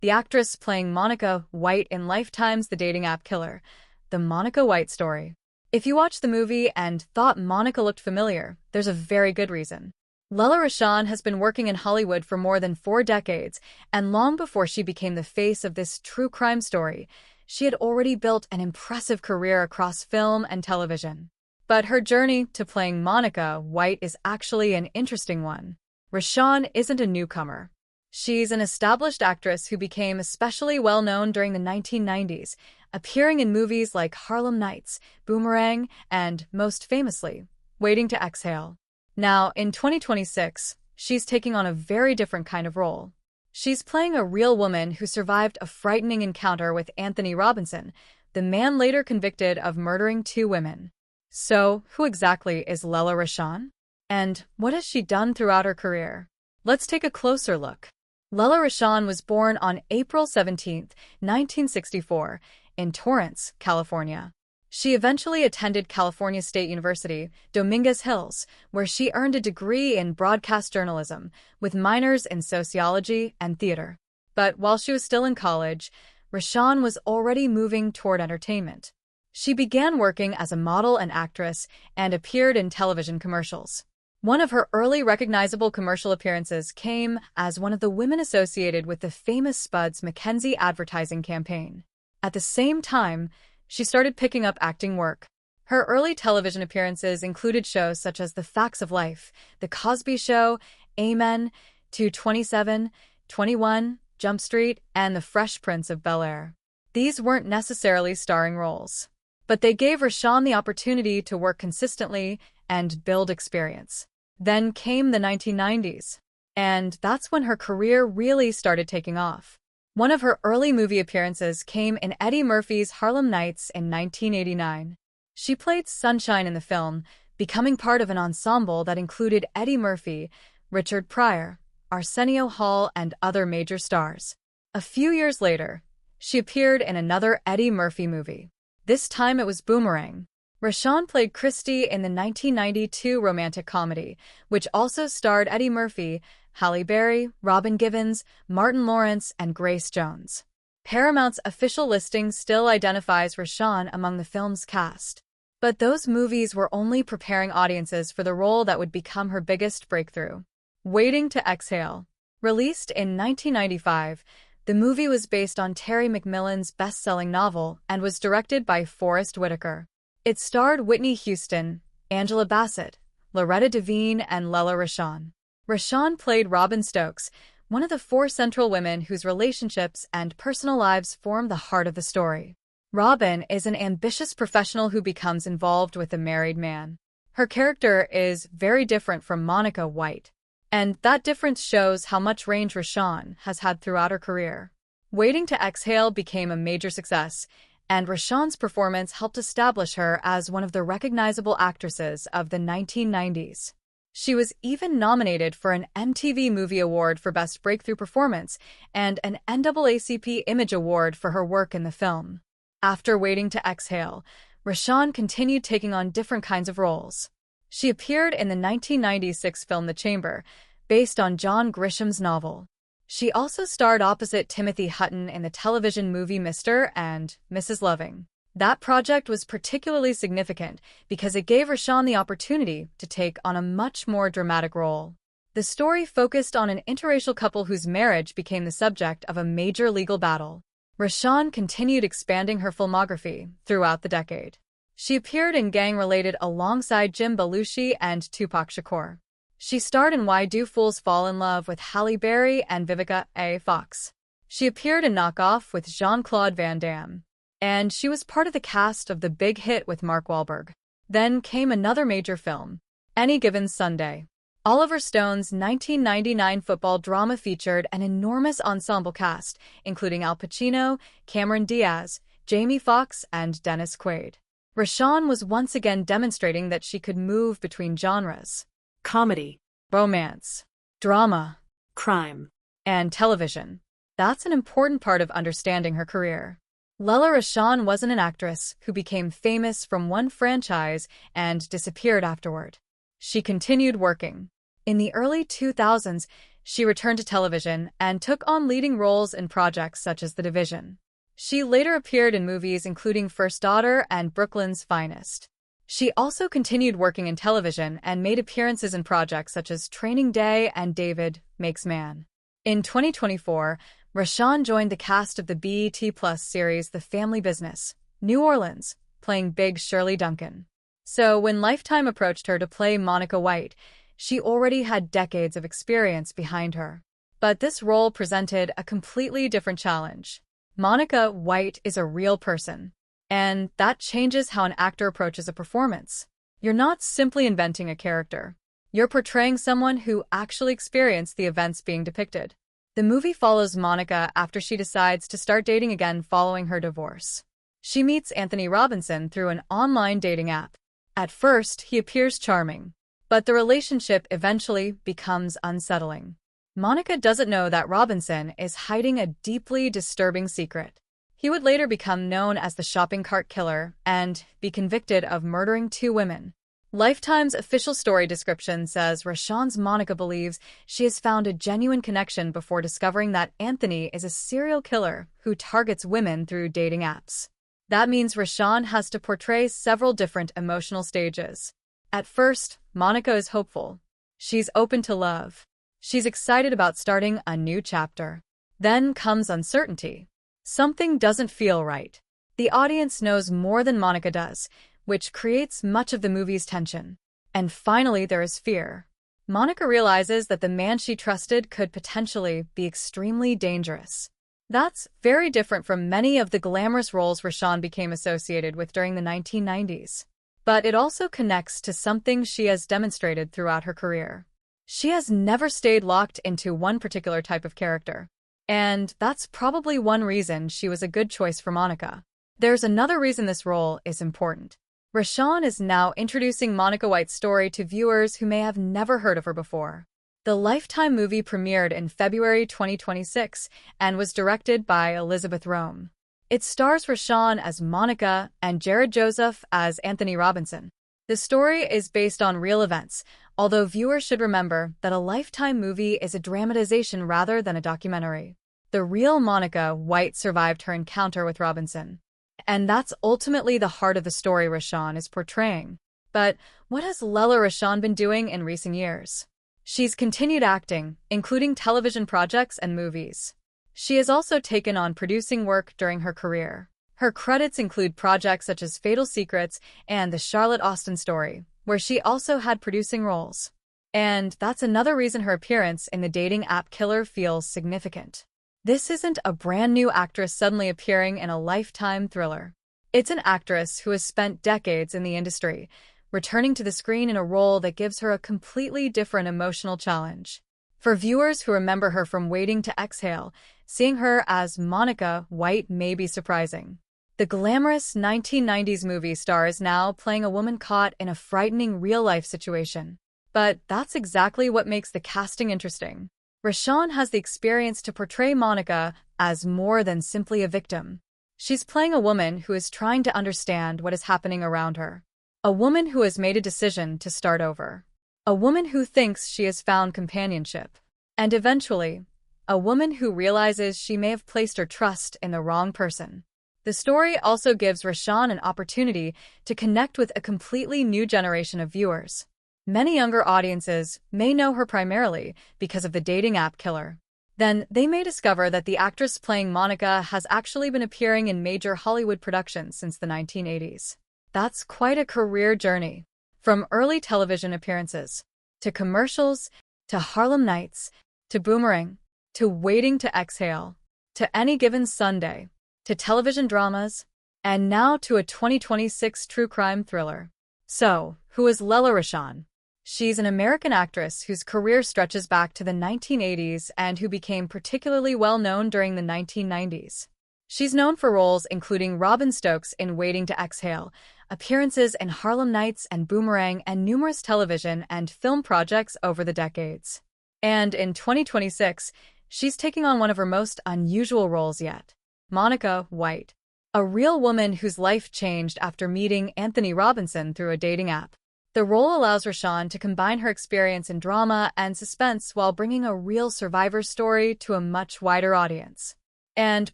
the actress playing Monica White in Lifetime's The Dating App Killer, The Monica White Story. If you watched the movie and thought Monica looked familiar, there's a very good reason. Lela Rochon has been working in Hollywood for more than 4 decades, and long before she became the face of this true crime story, she had already built an impressive career across film and television. But her journey to playing Monica White is actually an interesting one. Rochon isn't a newcomer. She's an established actress who became especially well-known during the 1990s, appearing in movies like Harlem Nights, Boomerang, and, most famously, Waiting to Exhale. Now, in 2026, she's taking on a very different kind of role. She's playing a real woman who survived a frightening encounter with Anthony Robinson, the man later convicted of murdering 2 women. So, who exactly is Lela Rochon? And what has she done throughout her career? Let's take a closer look. Lela Rochon was born on April 17, 1964, in Torrance, California. She eventually attended California State University, Dominguez Hills, where she earned a degree in broadcast journalism, with minors in sociology and theater. But while she was still in college, Rochon was already moving toward entertainment. She began working as a model and actress and appeared in television commercials. One of her early recognizable commercial appearances came as one of the women associated with the famous Spuds MacKenzie advertising campaign. At the same time, she started picking up acting work. Her early television appearances included shows such as The Facts of Life, The Cosby Show, Amen, 227, 21, Jump Street, and The Fresh Prince of Bel-Air. These weren't necessarily starring roles, but they gave Rochon the opportunity to work consistently and build experience. Then came the 1990s, and that's when her career really started taking off. One of her early movie appearances came in Eddie Murphy's Harlem Nights in 1989. She played Sunshine in the film, becoming part of an ensemble that included Eddie Murphy, Richard Pryor, Arsenio Hall, and other major stars. A few years later, she appeared in another Eddie Murphy movie. This time it was Boomerang. Rochon played Christy in the 1992 romantic comedy, which also starred Eddie Murphy, Halle Berry, Robin Givens, Martin Lawrence, and Grace Jones. Paramount's official listing still identifies Rochon among the film's cast. But those movies were only preparing audiences for the role that would become her biggest breakthrough. Waiting to Exhale. Released in 1995, the movie was based on Terry McMillan's best-selling novel and was directed by Forrest Whitaker. It starred Whitney Houston, Angela Bassett, Loretta Devine, and Lela Rochon. Rochon played Robin Stokes, one of the 4 central women whose relationships and personal lives form the heart of the story. Robin is an ambitious professional who becomes involved with a married man. Her character is very different from Monica White, and that difference shows how much range Rochon has had throughout her career. Waiting to Exhale became a major success, and Rochon's performance helped establish her as one of the recognizable actresses of the 1990s. She was even nominated for an MTV Movie Award for Best Breakthrough Performance and an NAACP Image Award for her work in the film. After Waiting to Exhale, Rochon continued taking on different kinds of roles. She appeared in the 1996 film The Chamber, based on John Grisham's novel. She also starred opposite Timothy Hutton in the television movie Mr. and Mrs. Loving. That project was particularly significant because it gave Rochon the opportunity to take on a much more dramatic role. The story focused on an interracial couple whose marriage became the subject of a major legal battle. Rochon continued expanding her filmography throughout the decade. She appeared in Gang-Related alongside Jim Belushi and Tupac Shakur. She starred in Why Do Fools Fall in Love with Halle Berry and Vivica A. Fox. She appeared in Knock Off with Jean-Claude Van Damme. And she was part of the cast of The Big Hit with Mark Wahlberg. Then came another major film, Any Given Sunday. Oliver Stone's 1999 football drama featured an enormous ensemble cast, including Al Pacino, Cameron Diaz, Jamie Foxx, and Dennis Quaid. Rochon was once again demonstrating that she could move between genres: comedy, romance, drama, crime, and television. That's an important part of understanding her career. Lela Rochon wasn't an actress who became famous from one franchise and disappeared afterward. She continued working. In the early 2000s, she returned to television and took on leading roles in projects such as The Division. She later appeared in movies including First Daughter and Brooklyn's Finest. She also continued working in television and made appearances in projects such as Training Day and David Makes Man. In 2024, Rochon joined the cast of the BET Plus series The Family Business, New Orleans, playing Big Shirley Duncan. So when Lifetime approached her to play Monica White, she already had decades of experience behind her. But this role presented a completely different challenge. Monica White is a real person, and that changes how an actor approaches a performance. You're not simply inventing a character. You're portraying someone who actually experienced the events being depicted. The movie follows Monica after she decides to start dating again following her divorce. She meets Anthony Robinson through an online dating app. At first, he appears charming, but the relationship eventually becomes unsettling. Monica doesn't know that Robinson is hiding a deeply disturbing secret. He would later become known as the shopping cart killer and be convicted of murdering 2 women. Lifetime's official story description says Rochon's Monica believes she has found a genuine connection before discovering that Anthony is a serial killer who targets women through dating apps. That means Rochon has to portray several different emotional stages. At first, Monica is hopeful. She's open to love. She's excited about starting a new chapter. Then comes uncertainty. Something doesn't feel right. The audience knows more than Monica does, which creates much of the movie's tension. And finally, there is fear. Monica realizes that the man she trusted could potentially be extremely dangerous. That's very different from many of the glamorous roles Rochon became associated with during the 1990s. But it also connects to something she has demonstrated throughout her career. She has never stayed locked into one particular type of character. And that's probably one reason she was a good choice for Monica. There's another reason this role is important. Rochon is now introducing Monica White's story to viewers who may have never heard of her before. The Lifetime movie premiered in February 2026 and was directed by Elizabeth Rome. It stars Rochon as Monica and Jared Joseph as Anthony Robinson. The story is based on real events, although viewers should remember that a Lifetime movie is a dramatization rather than a documentary. The real Monica White survived her encounter with Robinson. And that's ultimately the heart of the story Rochon is portraying. But what has Lela Rochon been doing in recent years? She's continued acting, including television projects and movies. She has also taken on producing work during her career. Her credits include projects such as Fatal Secrets and The Charlotte Austen Story, where she also had producing roles. And that's another reason her appearance in the dating app killer feels significant. This isn't a brand new actress suddenly appearing in a Lifetime thriller. It's an actress who has spent decades in the industry, returning to the screen in a role that gives her a completely different emotional challenge. For viewers who remember her from Waiting to Exhale, seeing her as Monica White may be surprising. The glamorous 1990s movie star is now playing a woman caught in a frightening real-life situation. But that's exactly what makes the casting interesting. Rochon has the experience to portray Monica as more than simply a victim. She's playing a woman who is trying to understand what is happening around her. A woman who has made a decision to start over. A woman who thinks she has found companionship. And eventually, a woman who realizes she may have placed her trust in the wrong person. The story also gives Rochon an opportunity to connect with a completely new generation of viewers. Many younger audiences may know her primarily because of the dating app killer. Then they may discover that the actress playing Monica has actually been appearing in major Hollywood productions since the 1980s. That's quite a career journey. From early television appearances, to commercials, to Harlem Nights, to Boomerang, to Waiting to Exhale, to Any Given Sunday, to television dramas, and now to a 2026 true crime thriller. So, who is Lela Rochon? She's an American actress whose career stretches back to the 1980s and who became particularly well-known during the 1990s. She's known for roles including Robin Stokes in Waiting to Exhale, appearances in Harlem Nights and Boomerang, and numerous television and film projects over the decades. And in 2026, she's taking on one of her most unusual roles yet. Monica White, a real woman whose life changed after meeting Anthony Robinson through a dating app. The role allows Rochon to combine her experience in drama and suspense while bringing a real survivor story to a much wider audience. And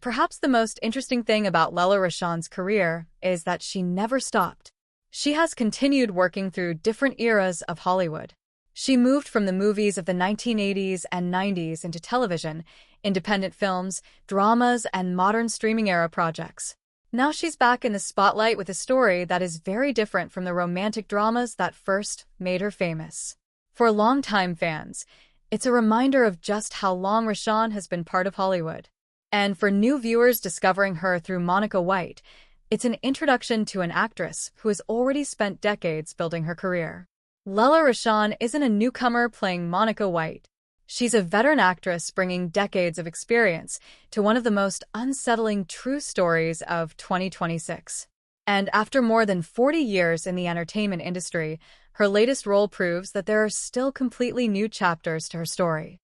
perhaps the most interesting thing about Lela Rochon's career is that she never stopped. She has continued working through different eras of Hollywood. She moved from the movies of the 1980s and 90s into television, independent films, dramas, and modern streaming-era projects. Now she's back in the spotlight with a story that is very different from the romantic dramas that first made her famous. For longtime fans, it's a reminder of just how long Rochon has been part of Hollywood. And for new viewers discovering her through Monica White, it's an introduction to an actress who has already spent decades building her career. Lela Rochon isn't a newcomer playing Monica White. She's a veteran actress bringing decades of experience to one of the most unsettling true stories of 2026. And after more than 40 years in the entertainment industry, her latest role proves that there are still completely new chapters to her story.